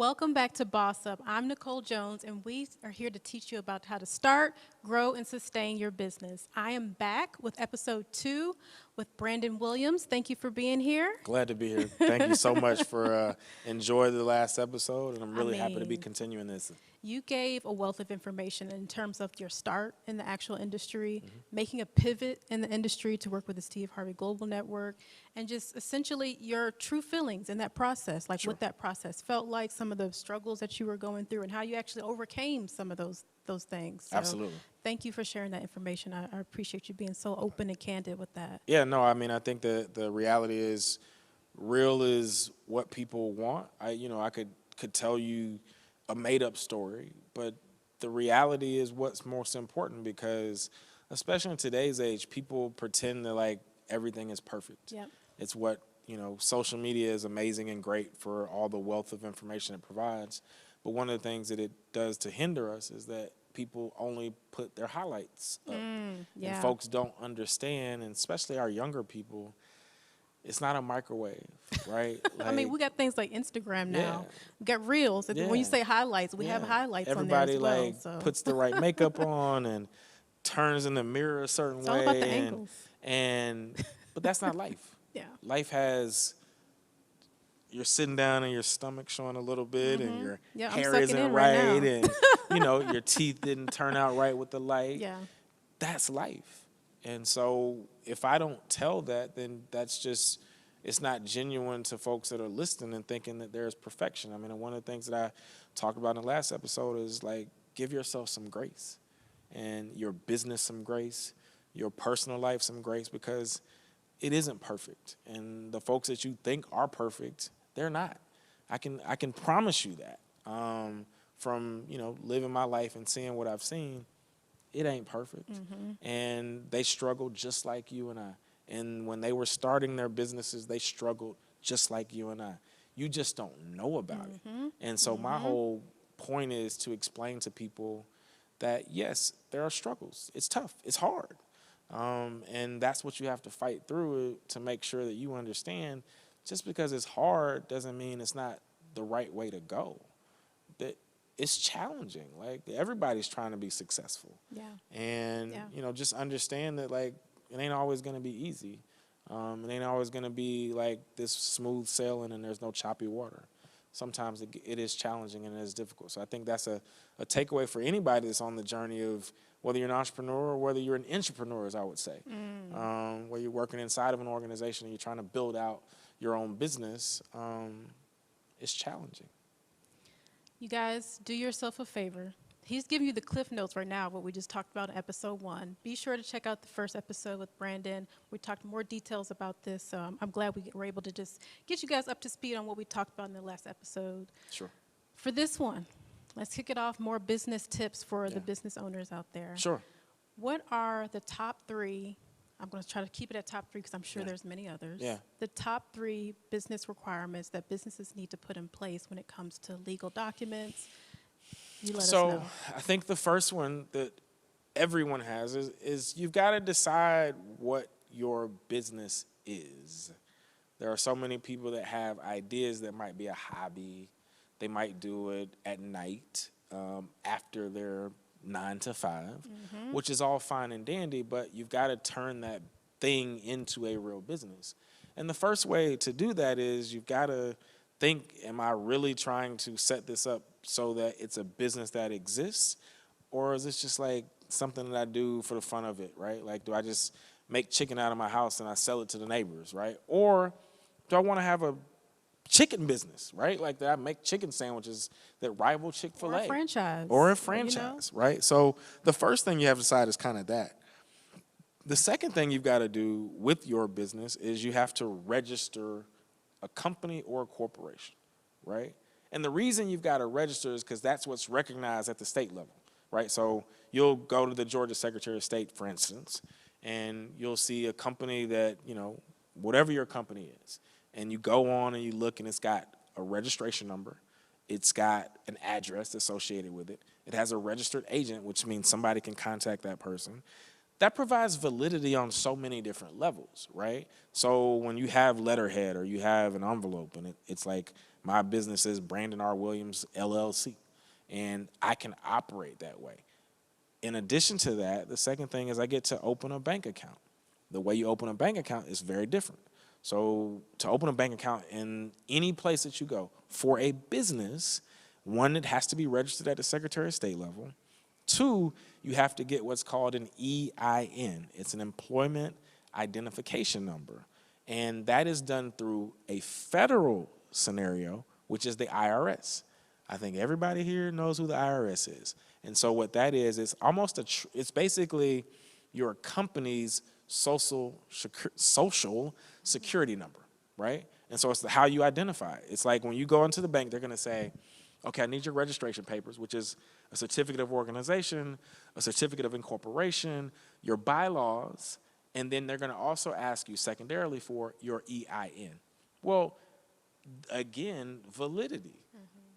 Welcome back to Boss Up. I'm Nicole Jones, and we are here to teach you about how to start, grow, and sustain your business. I am back with episode 2 with Brandon Williams. Thank you for being here. Glad to be here. Thank you so much for enjoying the last episode, and I'm I really happy to be mean, continuing this. You gave a wealth of information in terms of your start in the actual industry, making a pivot in the industry to work with the Steve Harvey Global Network, and just essentially your true feelings in that process, like what that process felt like, some of the struggles that you were going through, and how you actually overcame some of those things. So Absolutely. thank you for sharing that information. I appreciate you being so open and candid with that. Yeah, no, I mean, I think the reality is, real is what people want. I could tell you a made up story, but the reality is what's most important, because especially in today's age, people pretend that like everything is perfect. Yep. It's what, social media is amazing and great for all the wealth of information it provides. But one of the things that it does to hinder us is that people only put their highlights up. Yeah. And folks don't understand, and especially our younger people, it's not a microwave, right? I mean, we got things like Instagram now. We got reels. When you say highlights, we have highlights on there Everybody as well. like So puts the right makeup on and turns in the mirror a certain it's way. all about the angles. But that's not life. Yeah. Life has, you're sitting down and your stomach showing a little bit, and your Yeah, I'm hair sucking isn't in right now. right, and your teeth didn't turn out right with the light. Yeah. That's life. And so if I don't tell that, then that's just, it's not genuine to folks that are listening and thinking that there's perfection. I mean, and one of the things that I talked about in the last episode is like, give yourself some grace, and your business some grace, your personal life some grace, because it isn't perfect. And the folks that you think are perfect, they're not. I can promise you that. From living my life and seeing what I've seen, it ain't perfect. And they struggle just like you and I. And when they were starting their businesses, they struggled just like you and I. You just don't know about it. And so my whole point is to explain to people that, yes, there are struggles. It's tough. It's hard. And that's what you have to fight through to make sure that you understand. Just because it's hard doesn't mean it's not the right way to go. That it's challenging. Like, everybody's trying to be successful. Yeah. And, just understand that, like, it ain't always going to be easy. It ain't always going to be like this smooth sailing and there's no choppy water. Sometimes it is challenging and it is difficult. So I think that's a takeaway for anybody that's on the journey of whether you're an entrepreneur or whether you're an intrapreneur, as I would say, where you're working inside of an organization and you're trying to build out your own business. It's challenging. You guys, do yourself a favor. He's giving you the cliff notes right now, what we just talked about in episode 1. Be sure to check out the first episode with Brandon. We talked more details about this. I'm glad we were able to just get you guys up to speed on what we talked about in the last episode. Sure. For this one, let's kick it off, more business tips for the business owners out there. Sure. What are the top 3? I'm going to try to keep it at top 3 because I'm sure there's many others. Yeah. The top 3 business requirements that businesses need to put in place when it comes to legal documents. You let us know. I think the first one that everyone has is you've got to decide what your business is. There are so many people that have ideas that might be a hobby. They might do it at night after their 9 to 5, which is all fine and dandy, but you've got to turn that thing into a real business. And the first way to do that is you've got to think, am I really trying to set this up so that it's a business that exists? Or is this just like something that I do for the fun of it, right? Like, do I just make chicken out of my house and I sell it to the neighbors, right? Or do I want to have a chicken business, right? Like, that I make chicken sandwiches that rival Chick-fil-A. Or a franchise. Or a franchise, right? So the first thing you have to decide is kind of that. The second thing you've got to do with your business is you have to register a company or a corporation, right? And the reason you've got to register is because that's what's recognized at the state level, right? So you'll go to the Georgia Secretary of State, for instance, and you'll see a company that, whatever your company is, and you go on and you look and it's got a registration number, it's got an address associated with it, it has a registered agent, which means somebody can contact that person. that provides validity on so many different levels, right? So when you have letterhead or you have an envelope and it's like my business is Brandon R. Williams, LLC, and I can operate that way. In addition to that, the second thing is I get to open a bank account. The way you open a bank account is very different. So to open a bank account in any place that you go for a business, one, it has to be registered at the Secretary of State level. Two, you have to get what's called an EIN. It's an employment identification number. And that is done through a federal scenario, which is the IRS. I think everybody here knows who the IRS is. And so what that is, it's almost it's basically your company's social security number, right? And so it's how you identify it. It's like when you go into the bank, they're going to say, okay, I need your registration papers, which is a certificate of organization, a certificate of incorporation, your bylaws, and then they're going to also ask you secondarily for your EIN. Well, again, validity.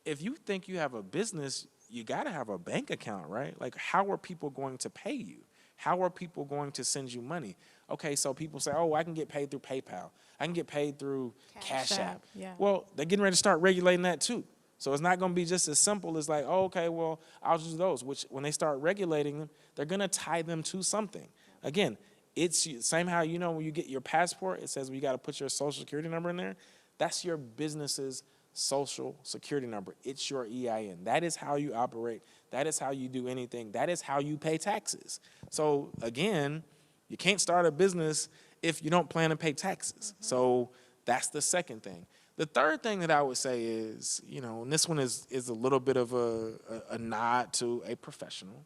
If you think you have a business, you got to have a bank account, right? Like, how are people going to pay you? How are people going to send you money? Okay, so people say, oh, I can get paid through PayPal. I can get paid through Cash App. Yeah. Well, they're getting ready to start regulating that too. So it's not going to be just as simple as like, oh, okay, well, I'll just do those, which when they start regulating them, they're going to tie them to something. Again, it's same how, you know, when you get your passport, it says, well, you got to put your social security number in there. That's your business's social security number. It's your EIN. That is how you operate. That is how you do anything. That is how you pay taxes. So again, you can't start a business if you don't plan to pay taxes. So that's the second thing. The third thing that I would say is, you know, and this one is a little bit of a nod to a professional.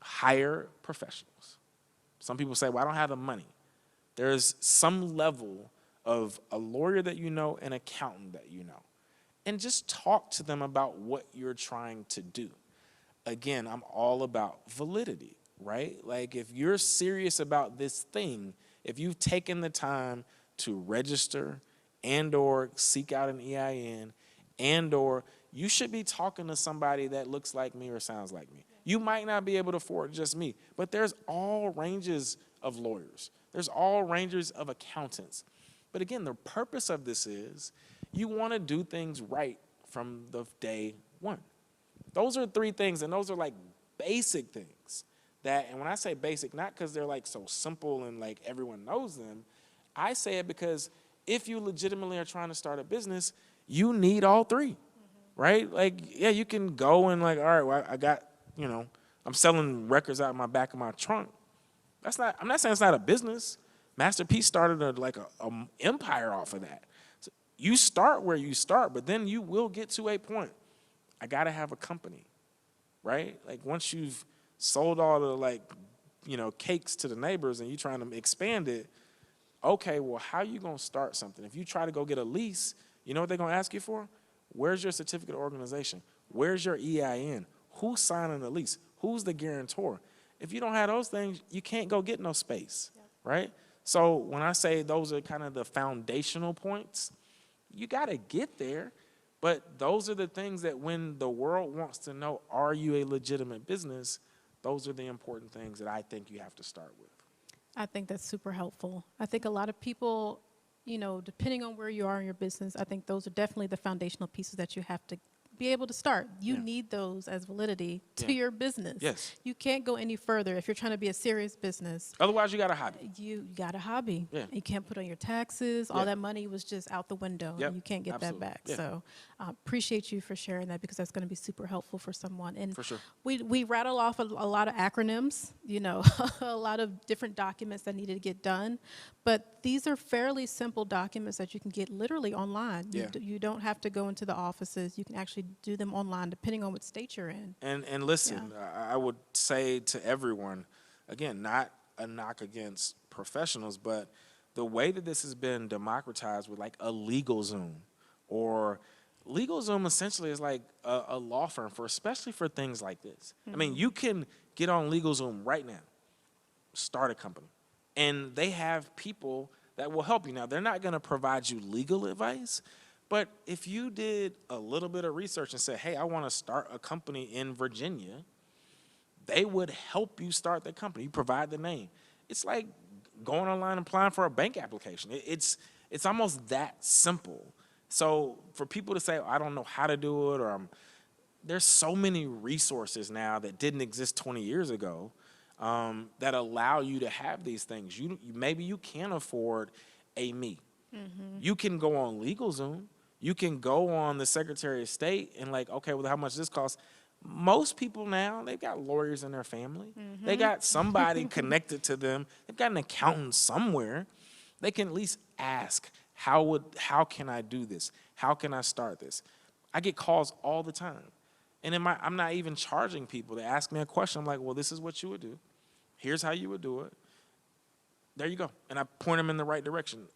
Hire professionals. Some people say, well, I don't have the money. There's some level of a lawyer that you know, an accountant that you know, and just talk to them about what you're trying to do. Again, I'm all about validity, right? Like, if you're serious about this thing, if you've taken the time to register and or seek out an EIN and or you should be talking to somebody that looks like me or sounds like me. You might not be able to afford just me, but there's all ranges of lawyers. There's all ranges of accountants. But again, the purpose of this is you want to do things right from the day one. Those are three things, and those are like basic things that, and when I say basic, not because they're like so simple and like everyone knows them, I say it because if you legitimately are trying to start a business, you need all three, right? Like, yeah, you can go and like, all right, well, I got, you know, I'm selling records out of my back of my trunk. I'm not saying it's not a business. Master P started a empire off of that. So you start where you start, but then you will get to a point. I got to have a company, right? Like, once you've sold all the, like, you know, cakes to the neighbors and you're trying to expand it, okay, well, how are you going to start something? If you try to go get a lease, you know what they're going to ask you for? Where's your certificate of organization? Where's your EIN? Who's signing the lease? Who's the guarantor? If you don't have those things, you can't go get no space, right? So when I say those are kind of the foundational points, you got to get there. But those are the things that when the world wants to know, are you a legitimate business, those are the important things that I think you have to start with. I think that's super helpful. I think a lot of people, you know, depending on where you are in your business, I think those are definitely the foundational pieces that you have to be able to start. You need those as validity to your business. Yes. You can't go any further if you're trying to be a serious business. Otherwise, you got a hobby. You got a hobby. Yeah. You can't put on your taxes. All that money was just out the window. Yep. And you can't get Absolutely. that back. Yeah. So appreciate you for sharing that because that's going to be super helpful for someone. And For sure. we rattle off a lot of acronyms, you know, a lot of different documents that needed to get done. But these are fairly simple documents that you can get literally online. Yeah. You don't have to go into the offices. You can actually do them online depending on what state you're in. And listen, I would say to everyone, again, not a knock against professionals, but the way that this has been democratized with like a LegalZoom, or LegalZoom essentially is like a law firm for, especially for things like this. I mean, you can get on LegalZoom right now, start a company, and they have people that will help you. Now, they're not going to provide you legal advice, but if you did a little bit of research and said, hey, I want to start a company in Virginia, they would help you start the company. You provide the name. It's like going online and applying for a bank application. It's almost that simple. So for people to say, I don't know how to do it, or there's so many resources now that didn't exist 20 years ago that allow you to have these things. Maybe you can't afford a me. You can go on LegalZoom. You can go on the Secretary of State and like, okay, well, how much does this cost? Most people now, they've got lawyers in their family. They got somebody connected to them. They've got an accountant somewhere. They can at least ask, how can I do this? How can I start this? I get calls all the time. And I'm not even charging people to ask me a question. I'm like, well, this is what you would do. Here's how you would do it. There you go. And I point them in the right direction.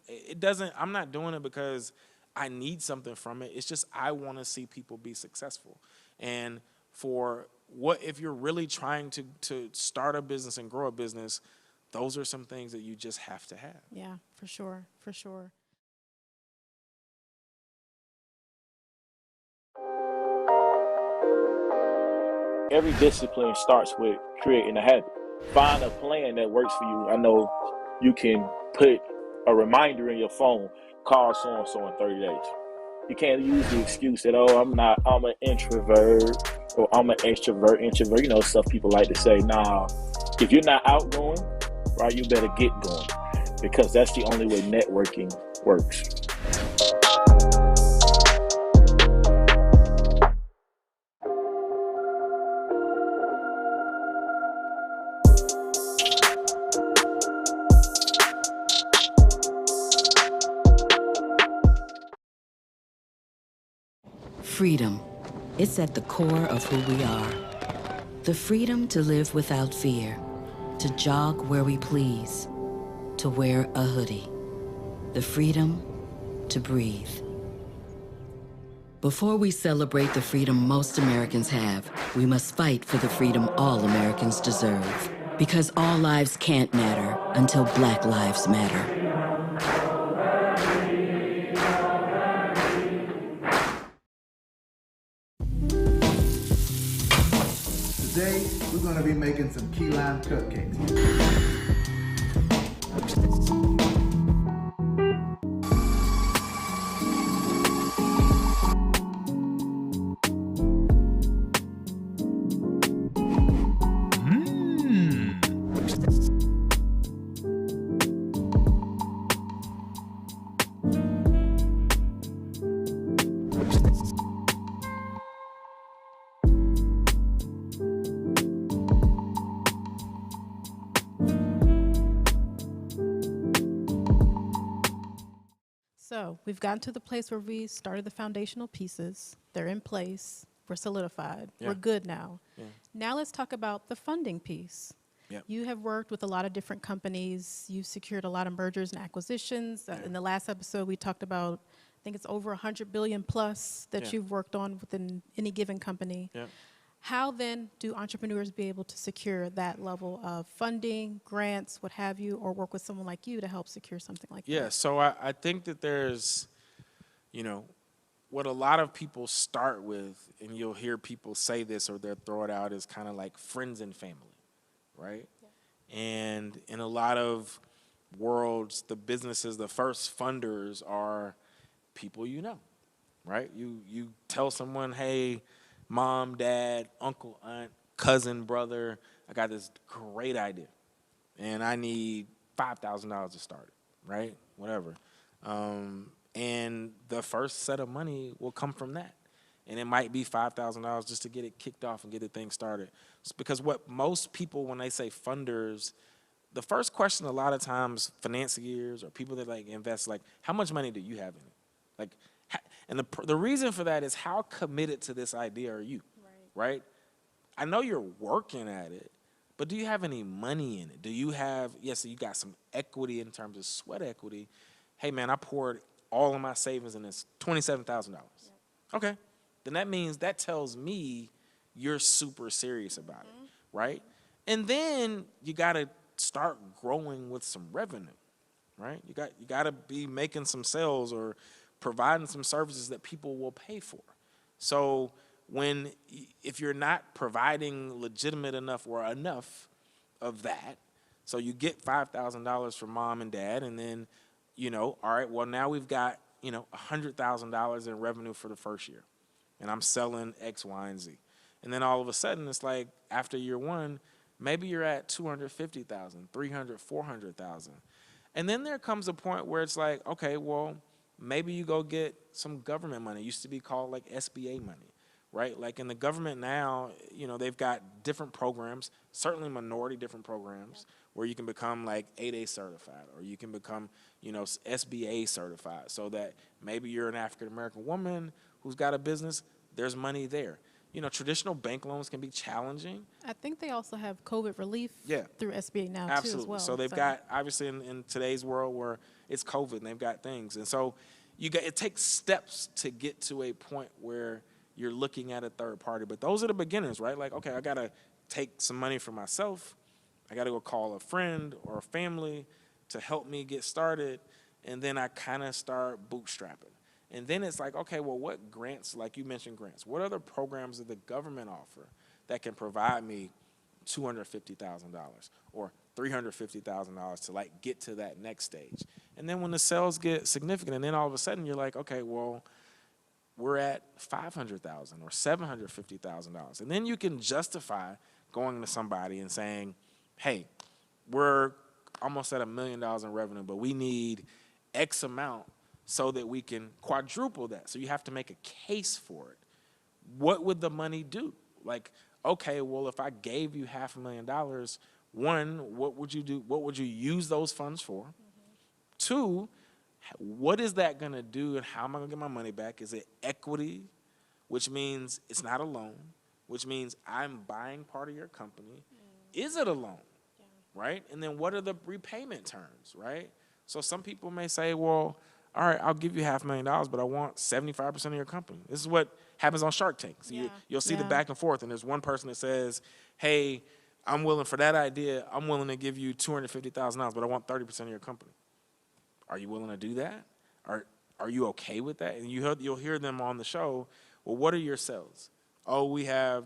I'm not doing it because I need something from it. It's just I want to see people be successful. And if you're really trying to start a business and grow a business, those are some things that you just have to have. Yeah, for sure, for sure. Every discipline starts with creating a habit. Find a plan that works for you. I know you can put a reminder in your phone, call so-and-so in 30 days. You can't use the excuse that, I'm an introvert or I'm an extrovert. You know, stuff people like to say. Nah, if you're not outgoing, right, you better get going, because that's the only way networking works. Freedom. It's at the core of who we are. The freedom to live without fear, to jog where we please, to wear a hoodie. The freedom to breathe. Before we celebrate the freedom most Americans have, we must fight for the freedom all Americans deserve. Because all lives can't matter until Black lives matter. Today, we're going to be making some key lime cupcakes. So we've gotten to the place where we started the foundational pieces. They're in place. We're solidified. Yeah. We're good now. Yeah. Now let's talk about the funding piece. Yep. You have worked with a lot of different companies. You've secured a lot of mergers and acquisitions. In the last episode, we talked about, I think it's over 100 billion plus that Yeah. you've worked on within any given company. Yep. How then do entrepreneurs be able to secure that level of funding, grants, what have you, or work with someone like you to help secure something like that? Yeah, so I think that there's, what a lot of people start with, and you'll hear people say this or they'll throw it out, is kind of like friends and family, right? Yeah. And in a lot of worlds, the businesses, the first funders are people you know, right? You tell someone, hey, mom, dad, uncle, aunt, cousin, brother, I got this great idea, and I need $5,000 to start it, right? Whatever. And the first set of money will come from that. And it might be $5,000 just to get it kicked off and get the thing started. It's because what most people, when they say funders, the first question a lot of times, financiers or people that like invest, like, how much money do you have in it? Like, and the reason for that is, how committed to this idea are you, right? I know you're working at it, but do you have any money in it? Do you have, yes, you got some equity in terms of sweat equity. Hey, man, I poured all of my savings in this, $27,000. Yep. Okay, then that tells me you're super serious about it, right? And then you got to start growing with some revenue, right? You got to be making some sales or providing some services that people will pay for. So if you're not providing legitimate enough or enough of that, so you get $5,000 from mom and dad, and then, all right, well, now we've got, $100,000 in revenue for the first year, and I'm selling X, Y, and Z. And then all of a sudden, it's like after year one, maybe you're at 250,000, 300, 400,000. And then there comes a point where it's like, okay, well, maybe you go get some government money. It used to be called like SBA money, right? Like in the government now, they've got different programs, certainly minority different programs, where you can become like 8A certified, or you can become, SBA certified, so that maybe you're an African-American woman who's got a business, there's money there. Traditional bank loans can be challenging. I think they also have COVID relief through SBA now Absolutely. too as well. So they've got, obviously in today's world where it's COVID and they've got things. And so it takes steps to get to a point where you're looking at a third party. But those are the beginners, right? Like, okay, I got to take some money for myself. I got to go call a friend or a family to help me get started. And then I kind of start bootstrapping. And then it's like, okay, well, what grants, like you mentioned grants, what other programs does the government offer that can provide me $250,000 or $350,000 to like get to that next stage? And then when the sales get significant, and then all of a sudden you're like, okay, well, we're at $500,000 or $750,000. And then you can justify going to somebody and saying, hey, we're almost at $1 million in revenue, but we need X amount so that we can quadruple that. So you have to make a case for it. What would the money do? Like, okay, well, if I gave you $500,000, one, what would you do? What would you use those funds for? Mm-hmm. Two, what is that going to do, and how am I going to get my money back? Is it equity, which means it's not a loan, which means I'm buying part of your company? Is it a loan, right? And then what are the repayment terms, right? So some people may say, well, all right, I'll give you $500,000, but I want 75% of your company. This is what happens on Shark Tank. So you'll see the back and forth, and there's one person that says, hey, I'm willing for that idea. I'm willing to give you $250,000, but I want 30% of your company. Are you willing to do that? Are you okay with that? And you'll hear them on the show. Well, what are your sales? Oh, we have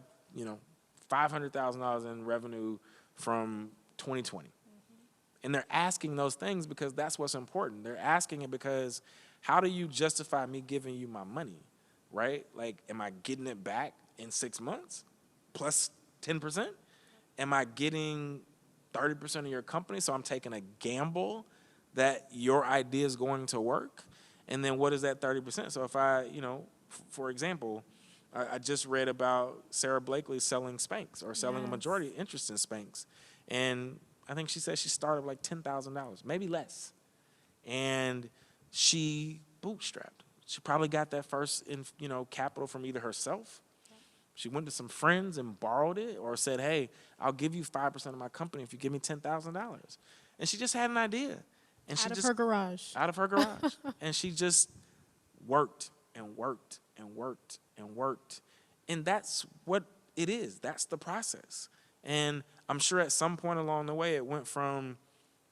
$500,000 in revenue from 2020. And they're asking those things because that's what's important. They're asking it because how do you justify me giving you my money, right? Like, am I getting it back in 6 months plus 10%? Am I getting 30% of your company, so I'm taking a gamble that your idea is going to work? And then what is that 30%? So if I, for example, I just read about Sarah Blakely selling Spanx or selling a majority interest in Spanx. And I think she said she started like $10,000, maybe less. And she bootstrapped. She probably got that first, capital from either herself. She went to some friends and borrowed it, or said, hey, I'll give you 5% of my company if you give me $10,000. And she just had an idea. And out of her garage. Out of her garage. And she just worked and worked and worked and worked. And that's what it is. That's the process. And I'm sure at some point along the way, it went from,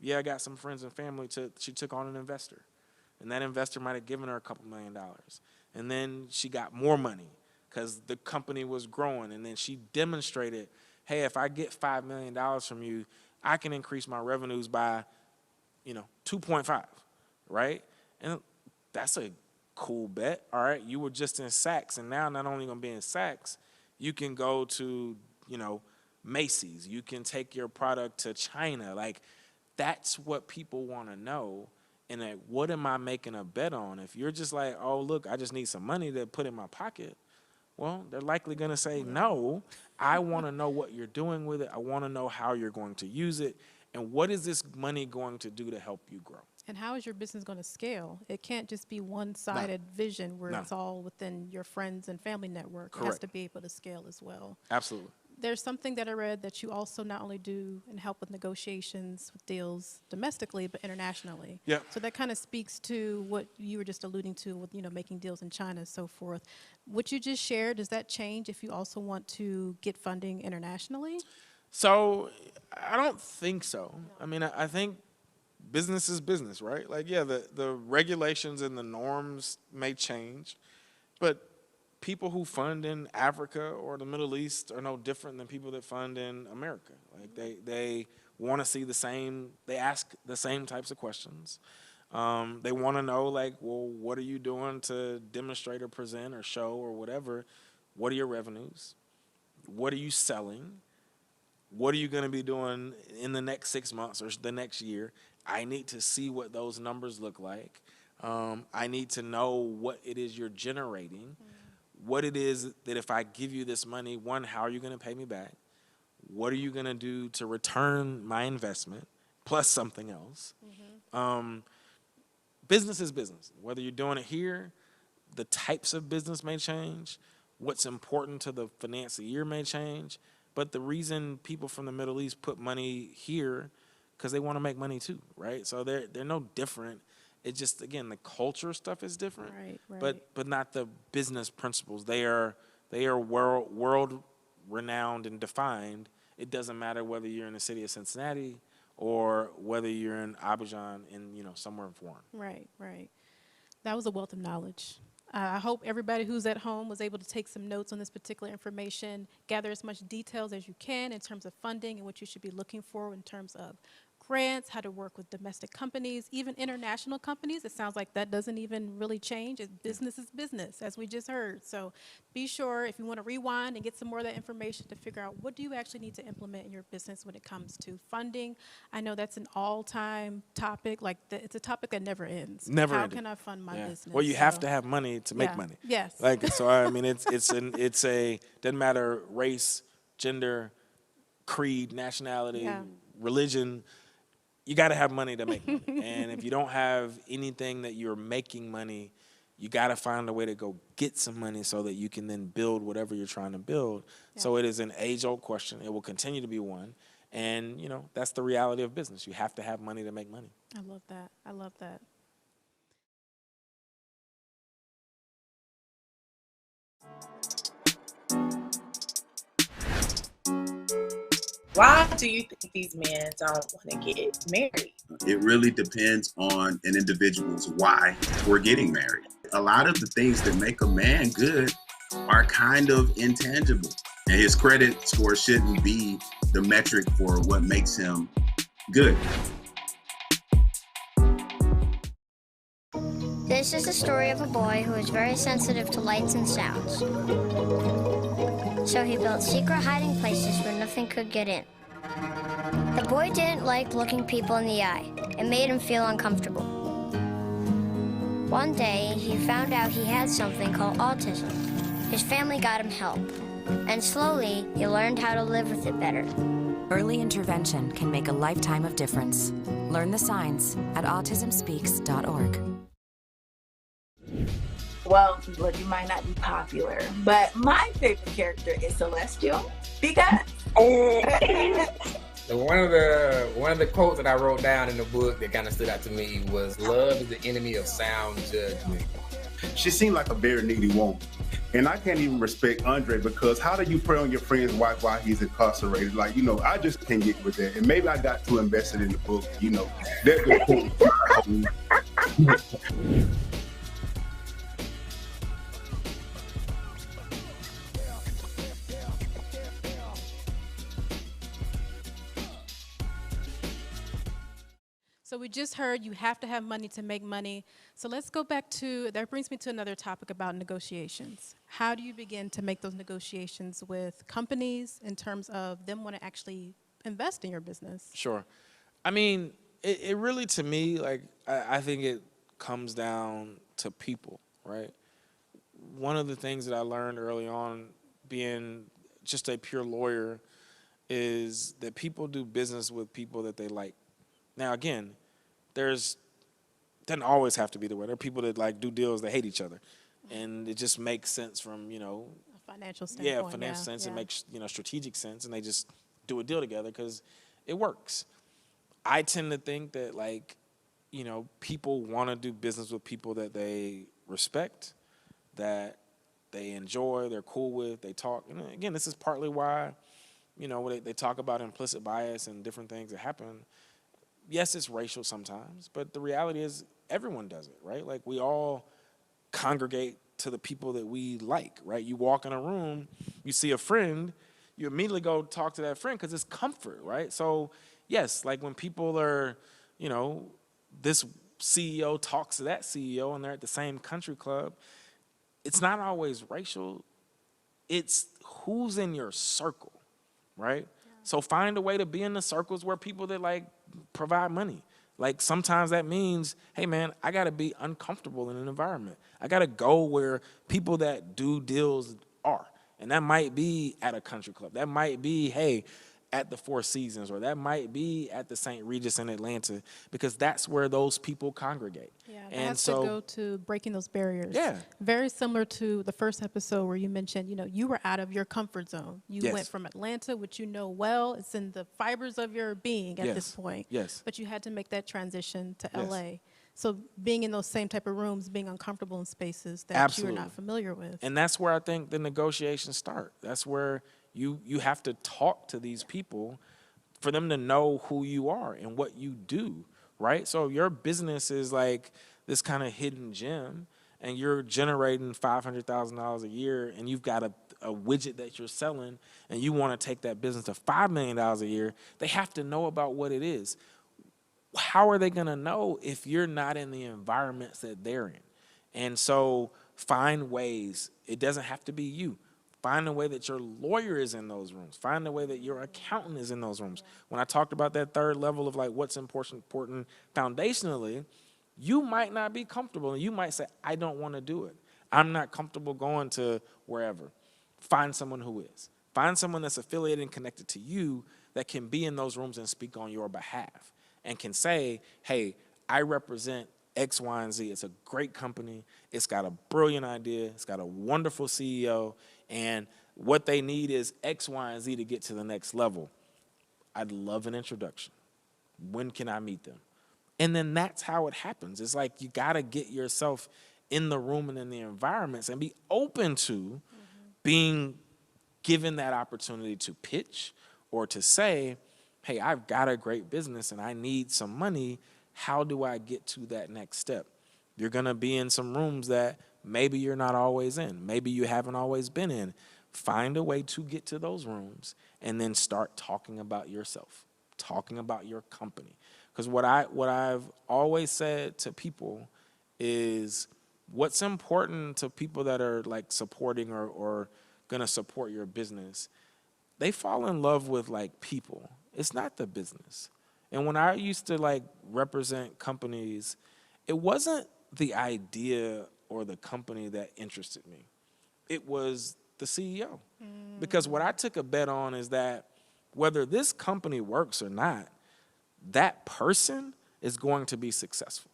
I got some friends and family, to she took on an investor. And that investor might have given her a couple $1 million. And then she got more money because the company was growing. And then she demonstrated, hey, if I get $5 million from you, I can increase my revenues by, 2.5, right? And that's a cool bet. All right, you were just in Saks, and now not only going to be in Saks, you can go to, Macy's. You can take your product to China. Like, that's what people want to know. And like, what am I making a bet on? If you're just like, oh, look, I just need some money to put in my pocket, well, they're likely going to say, no, I want to know what you're doing with it. I want to know how you're going to use it. And what is this money going to do to help you grow? And how is your business going to scale? It can't just be one-sided vision where it's all within your friends and family network. Correct. It has to be able to scale as well. Absolutely. There's something that I read that you also not only do and help with negotiations with deals domestically, but internationally. Yeah. So that kind of speaks to what you were just alluding to with, making deals in China and so forth. What you just shared, does that change if you also want to get funding internationally? So I don't think so. I mean, I think business is business, right? Like, the regulations and the norms may change, but people who fund in Africa or the Middle East are no different than people that fund in America. Like they want to see the same, they ask the same types of questions. They want to know, like, well, what are you doing to demonstrate or present or show or whatever? What are your revenues? What are you selling? What are you going to be doing in the next 6 months or the next year? I need to see what those numbers look like. I need to know what it is you're generating, what it is that if I give you this money, one, how are you going to pay me back? What are you going to do to return my investment, plus something else? Business is business. Whether you're doing it here, the types of business may change. What's important to the financier may change. But the reason people from the Middle East put money here, because they want to make money too, right? So they're no different. It just, again, the culture stuff is different, Right. but not the business principles. They are world renowned and defined. It doesn't matter whether you're in the city of Cincinnati or whether you're in Abidjan in, somewhere foreign. Right. That was a wealth of knowledge. I hope everybody who's at home was able to take some notes on this particular information, gather as much details as you can in terms of funding and what you should be looking for in terms of grants, how to work with domestic companies, even international companies. It sounds like that doesn't even really change. Business is business, as we just heard. So be sure, if you want to rewind and get some more of that information, to figure out what do you actually need to implement in your business when it comes to funding. I know that's an all-time topic. Like, it's a topic that never ends. Never How ending. can I fund my business? Well, you have So- to have money to make Yeah. money. Yes. Like, so I mean, it's doesn't matter race, gender, creed, nationality, Yeah. religion. You got to have money to make money. And if you don't have anything that you're making money, you got to find a way to go get some money so that you can then build whatever you're trying to build. Yeah. So it is an age-old question. It will continue to be one. And, that's the reality of business. You have to have money to make money. I love that. Why do you think these men don't want to get married? It really depends on an individual's why we're getting married. A lot of the things that make a man good are kind of intangible. And his credit score shouldn't be the metric for what makes him good. This is the story of a boy who is very sensitive to lights and sounds. So he built secret hiding places where nothing could get in. The boy didn't like looking people in the eye. It made him feel uncomfortable. One day, he found out he had something called autism. His family got him help. And slowly, he learned how to live with it better. Early intervention can make a lifetime of difference. Learn the signs at autismspeaks.org. Well, look, you might not be popular, but my favorite character is Celestial because One of the quotes that I wrote down in the book that kind of stood out to me was, "Love is the enemy of sound judgment." She seemed like a very needy woman. And I can't even respect Andre because how do you prey on your friend's wife while he's incarcerated? Like, I just can't get with that. And maybe I got too invested in the book, That good quote. So we just heard you have to have money to make money. So let's go back to, that brings me to another topic about negotiations. How do you begin to make those negotiations with companies in terms of them want to actually invest in your business? Sure. I mean, it really, to me, like, I think it comes down to people, right? One of the things that I learned early on being just a pure lawyer is that people do business with people that they like. Now, again, doesn't always have to be the way. There are people that like do deals that hate each other. And it just makes sense from, A financial standpoint. yeah, financial sense. It makes, strategic sense. And they just do a deal together because it works. I tend to think that, like, people want to do business with people that they respect, that they enjoy, they're cool with, they talk. And again, this is partly why, when they talk about implicit bias and different things that happen. Yes, it's racial sometimes, but the reality is everyone does it, right? Like, we all congregate to the people that we like, right? You walk in a room, you see a friend, you immediately go talk to that friend because it's comfort, right? So yes, like when people are, you know, this CEO talks to that CEO and they're at the same country club, it's not always racial. It's who's in your circle, right? Yeah. So find a way to be in the circles where people that like provide money. Like sometimes that means, hey man, I gotta be uncomfortable in an environment. I gotta go where people that do deals are. And that might be at a country club. That might be, hey, at the Four Seasons, or that might be at the St. Regis in Atlanta, because that's where those people congregate. Yeah, that and has so, to go to breaking those barriers. Yeah. Very similar to the first episode where you mentioned, you know, you were out of your comfort zone. You Yes. went from Atlanta, which you know well. It's in the fibers of your being at this point. Yes. But you had to make that transition to Yes. LA. So being in those same type of rooms, being uncomfortable in spaces that Absolutely. you're not familiar with. And that's where I think the negotiations start. That's where you have to talk to these people for them to know who you are and what you do, right? So your business is like this kind of hidden gem, and you're generating $500,000 a year, and you've got a widget that you're selling, and you want to take that business to $5 million a year. They have to know about what it is. How are they going to know if you're not in the environments that they're in? And so find ways. It doesn't have to be you. Find a way that your lawyer is in those rooms. Find a way that your accountant is in those rooms. When I talked about that third level of like what's important foundationally, you might not be comfortable, and you might say, I don't want to do it. I'm not comfortable going to wherever. Find someone who is. Find someone that's affiliated and connected to you that can be in those rooms and speak on your behalf and can say, hey, I represent X, Y, and Z. It's a great company. It's got a brilliant idea. It's got a wonderful CEO. And what they need is X, Y, and Z to get to the next level. I'd love an introduction. When can I meet them? And then that's how it happens. It's like you got to get yourself in the room and in the environments and be open to being given that opportunity to pitch or to say, hey, I've got a great business and I need some money. How do I get to that next step? You're going to be in some rooms that maybe you're not always in. Maybe you haven't always been in. Find a way to get to those rooms and then start talking about yourself, talking about your company. Because what I've always said to people is what's important to people that are like supporting or going to support your business, they fall in love with like people. It's not the business. And when I used to like represent companies, it wasn't the idea or the company that interested me. It was the CEO. Because what I took a bet on is that whether this company works or not, that person is going to be successful.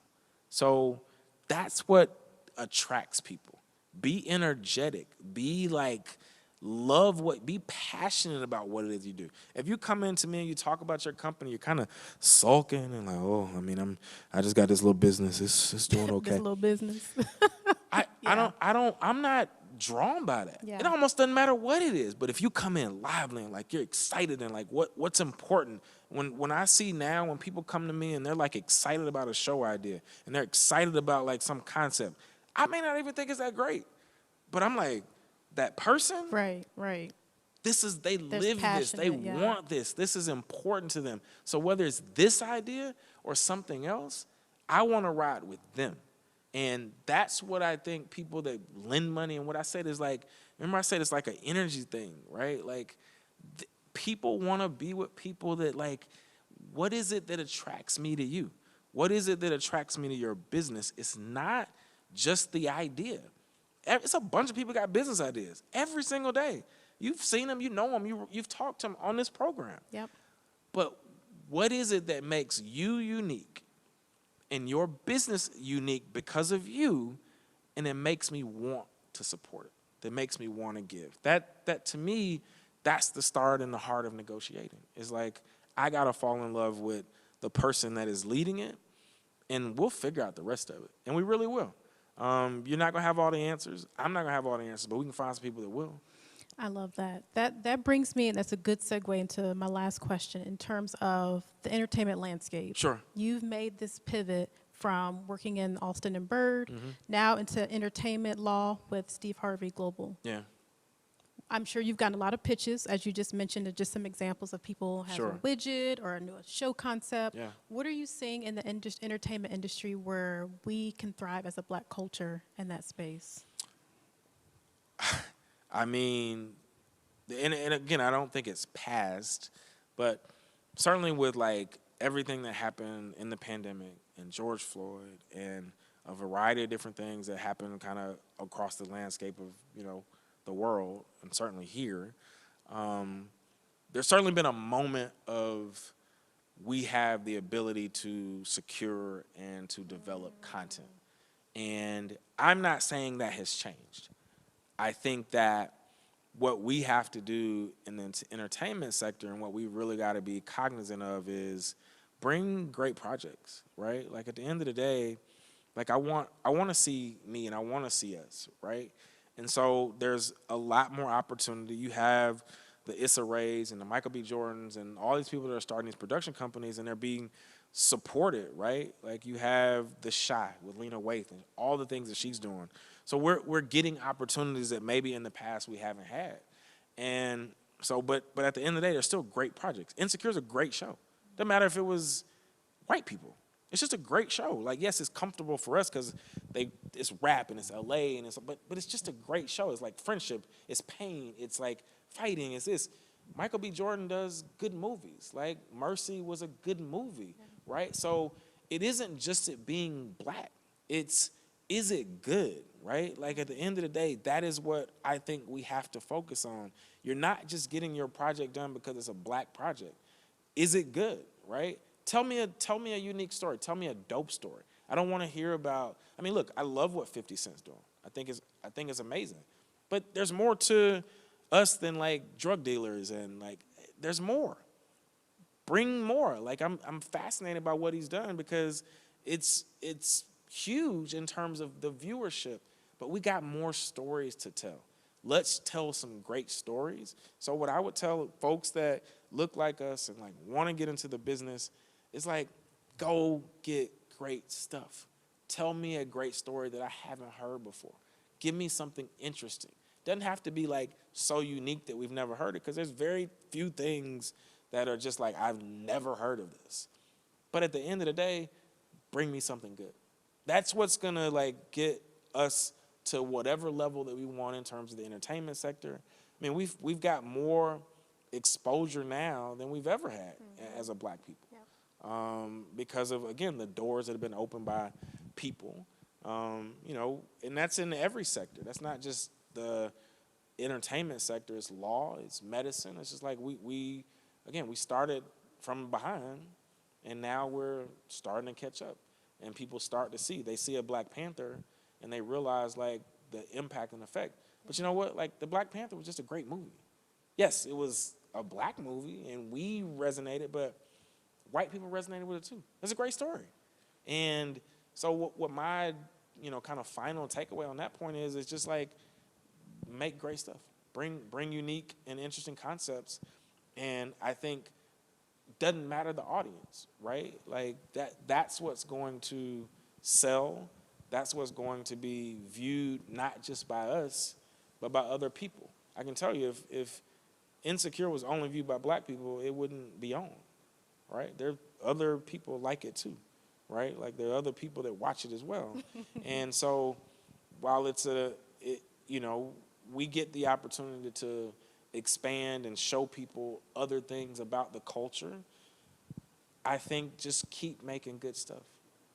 So that's what attracts people. Be energetic. Be like, be passionate about what it is you do. If you come into me and you talk about your company, you're kind of sulking and like, oh, I mean, I just got this little business. It's doing okay. This little business. I'm not drawn by that. Yeah. It almost doesn't matter what it is. But if you come in lively and like you're excited and like what's important, when I see now when people come to me and they're like excited about a show idea and they're excited about like some concept, I may not even think it's that great. But I'm like, that person, Right. they live this, they want this, this is important to them. So whether it's this idea or something else, I want to ride with them. And that's what I think people that lend money, and what I said is like, remember I said it's like an energy thing, right? Like people want to be with people that like, what is it that attracts me to you? What is it that attracts me to your business? It's not just the idea. It's a bunch of people got business ideas every single day. You've seen them, you know them, you've talked to them on this program. Yep. But what is it that makes you unique and your business unique because of you, and it makes me want to support it, that makes me want to give? That to me, that's the start and the heart of negotiating. It's like, I got to fall in love with the person that is leading it, and we'll figure out the rest of it. And we really will. You're not going to have all the answers. I'm not going to have all the answers, but we can find some people that will. I love that. That brings me, and that's a good segue into my last question in terms of the entertainment landscape. Sure. You've made this pivot from working in Alston and Bird, now into entertainment law with Steve Harvey Global. Yeah. I'm sure you've gotten a lot of pitches, as you just mentioned, of just some examples of people have Sure. a widget or a new show concept. Yeah. What are you seeing in the entertainment industry where we can thrive as a Black culture in that space? I mean, and again, I don't think it's past, but certainly with like everything that happened in the pandemic and George Floyd and a variety of different things that happened kind of across the landscape of, you know, the world and certainly here, there's certainly been a moment of we have the ability to secure and to develop content. And I'm not saying that has changed. I think that what we have to do in the entertainment sector and what we really got to be cognizant of is bring great projects, right? Like at the end of the day, like I want to see me and I want to see us, right? And so there's a lot more opportunity. You have the Issa Raes and the Michael B. Jordans and all these people that are starting these production companies and they're being supported, right? Like you have The Shy with Lena Waithe and all the things that she's doing. So we're getting opportunities that maybe in the past we haven't had. And so, but at the end of the day, there's still great projects. Insecure is a great show. Doesn't matter if it was white people. It's just a great show. Like, yes, it's comfortable for us because it's rap and it's LA and but it's just a great show. It's like friendship, it's pain, it's like fighting, it's this. Michael B. Jordan does good movies. Like Mercy was a good movie, right? So it isn't just it being Black. It's, is it good, right? Like at the end of the day, that is what I think we have to focus on. You're not just getting your project done because it's a Black project. Is it good, right? Tell me a unique story. Tell me a dope story. I don't want to hear about, I mean, look, I love what 50 Cent's doing. I think it's amazing. But there's more to us than like drug dealers and like, there's more. Bring more. Like I'm fascinated by what he's done because it's huge in terms of the viewership, but we got more stories to tell. Let's tell some great stories. So what I would tell folks that look like us and like want to get into the business is like, go get great stuff. Tell me a great story that I haven't heard before. Give me something interesting. Doesn't have to be like so unique that we've never heard it, because there's very few things that are just like, I've never heard of this. But at the end of the day, bring me something good. That's what's gonna like get us to whatever level that we want in terms of the entertainment sector. I mean, we've got more exposure now than we've ever had as a Black people. Because of, again, the doors that have been opened by people, you know, and that's in every sector. That's not just the entertainment sector. It's law, it's medicine. It's just like we started from behind, and now we're starting to catch up. And people start to see. They see a Black Panther, and they realize, like, the impact and effect. But you know what? Like, the Black Panther was just a great movie. Yes, it was a Black movie, and we resonated, but white people resonated with it too. It's a great story. And so what my, you know, kind of final takeaway on that point is just like, make great stuff. Bring unique and interesting concepts. And I think doesn't matter the audience, right? Like that's what's going to sell. That's what's going to be viewed not just by us, but by other people. I can tell you if Insecure was only viewed by Black people, it wouldn't be on. Right? There are other people like it too, right? Like there are other people that watch it as well. And so while you know, we get the opportunity to expand and show people other things about the culture, I think just keep making good stuff.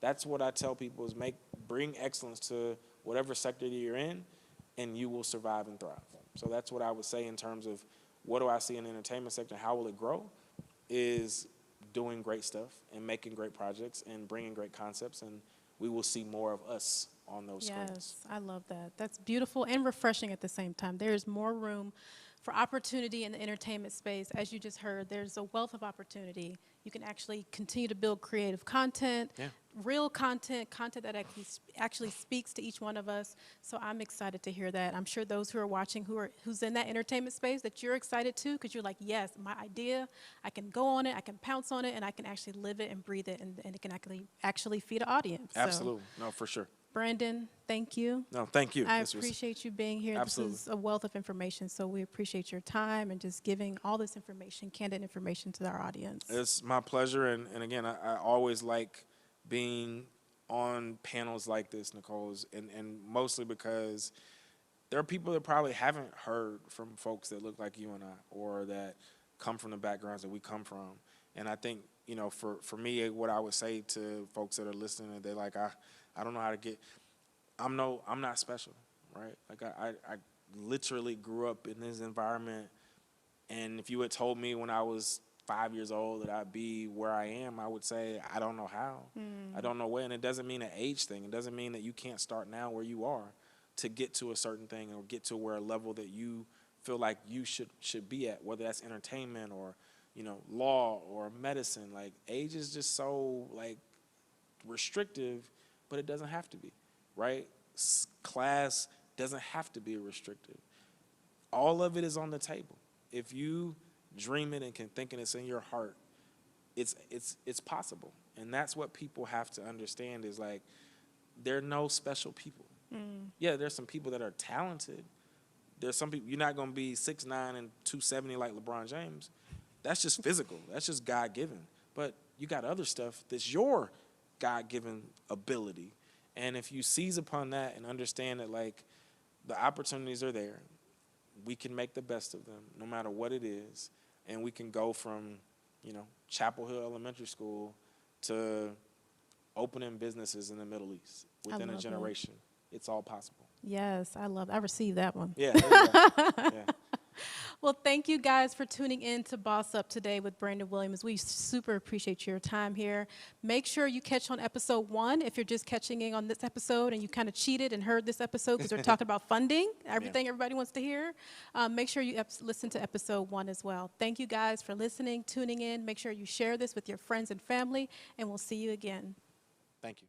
That's what I tell people is bring excellence to whatever sector that you're in, and you will survive and thrive. So that's what I would say in terms of what do I see in the entertainment sector, how will it grow, is doing great stuff and making great projects and bringing great concepts, and we will see more of us on those screens. Yes, I love that. That's beautiful and refreshing at the same time. There is more room for opportunity in the entertainment space. As you just heard, there's a wealth of opportunity. You can actually continue to build creative content, real content that actually speaks to each one of us. So I'm excited to hear that. I'm sure those who are watching who's in that entertainment space, that you're excited too, because you're like, yes, my idea, I can go on it, I can pounce on it, and I can actually live it and breathe it, and it can actually feed an audience. Absolutely. No, for sure. Brandon, thank you. No, thank you. I appreciate you being here. Absolutely. This is a wealth of information, so we appreciate your time and just giving all this information, candid information to our audience. It's my pleasure, and again, I always like being on panels like this, Nicole, and mostly because there are people that probably haven't heard from folks that look like you and I, or that come from the backgrounds that we come from. And I think, you know, for me, what I would say to folks that are listening, they're like, I don't know how to get, I'm not special, right? Like I literally grew up in this environment, and if you had told me when I was 5 years old that I'd be where I am, I would say, I don't know how. I don't know where. And it doesn't mean an age thing. It doesn't mean that you can't start now where you are to get to a certain thing or get to where a level that you feel like you should be at, whether that's entertainment or, you know, law or medicine. Like, age is just so, like, restrictive, but it doesn't have to be, right? Class doesn't have to be restrictive. All of it is on the table. If you dream it and can think it, it's in your heart, it's possible. And that's what people have to understand is, like, there are no special people. Yeah, there's some people that are talented. There's some people, you're not going to be 6'9" and 270 like LeBron James. That's just physical. That's just God-given. But you got other stuff that's your God-given ability. And if you seize upon that and understand that, like, the opportunities are there, we can make the best of them no matter what it is. And we can go from, you know, Chapel Hill Elementary School to opening businesses in the Middle East within a generation. It's all possible. Yes, I received that one. Yeah, there you go. Yeah. Well, thank you guys for tuning in to Boss Up today with Brandon Williams. We super appreciate your time here. Make sure you catch on episode 1 if you're just catching in on this episode and you kind of cheated and heard this episode because we're talking about funding, everything everybody wants to hear. Make sure you listen to episode 1 as well. Thank you guys for listening, tuning in. Make sure you share this with your friends and family, and we'll see you again. Thank you.